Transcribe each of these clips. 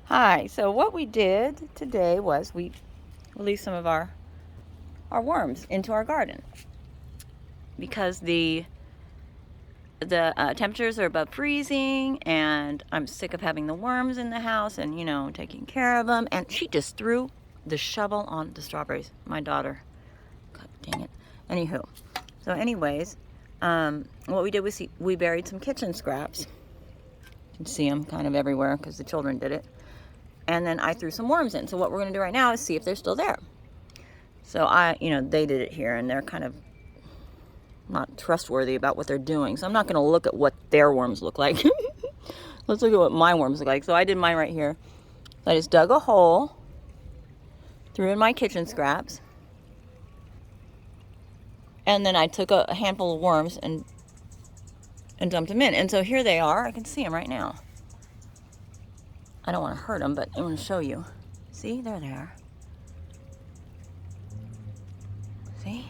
Hi, so what we did today was we released some of our worms into our garden because the temperatures are above freezing, and I'm sick of having the worms in the house and taking care of them. And she just threw the shovel on the strawberries, my daughter. God dang it. Anywho, so anyways, what we did was we buried some kitchen scraps. You can see them kind of everywhere because the children did it. And then I threw some worms in. So what we're going to do right now is see if they're still there. So they did it here, and they're kind of not trustworthy about what they're doing. So I'm not going to look at what their worms look like. Let's look at what my worms look like. So I did mine right here. So I just dug a hole, threw in my kitchen scraps, and then I took a handful of worms and dumped them in. And so here they are. I can see them right now. I don't want to hurt them, but I want to show you. See, there they are. See?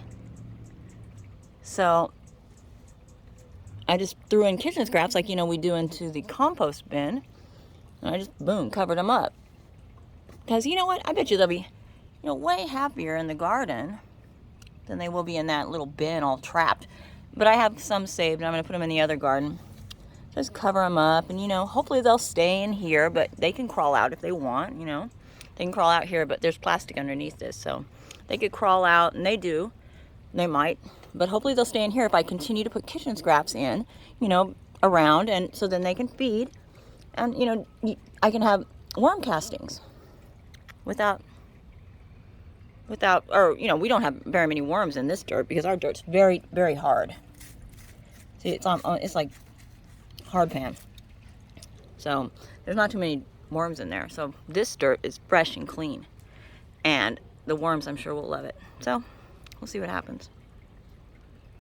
So I just threw in kitchen scraps like we do into the compost bin, and I just boom covered them up. Because you know what? I bet you they'll be way happier in the garden than they will be in that little bin all trapped. But I have some saved, and I'm going to put them in the other garden. Just cover them up, and hopefully they'll stay in here, but they can crawl out if they want. They can crawl out here, but there's plastic underneath this, so they could crawl out, and they do. They might, but hopefully they'll stay in here if I continue to put kitchen scraps in, around, and so then they can feed, and I can have worm castings without, or we don't have very many worms in this dirt because our dirt's very, very hard. See, it's like hard pan, so there's not too many worms in there. So this dirt is fresh and clean, and the worms, I'm sure, will love it. So we'll see what happens.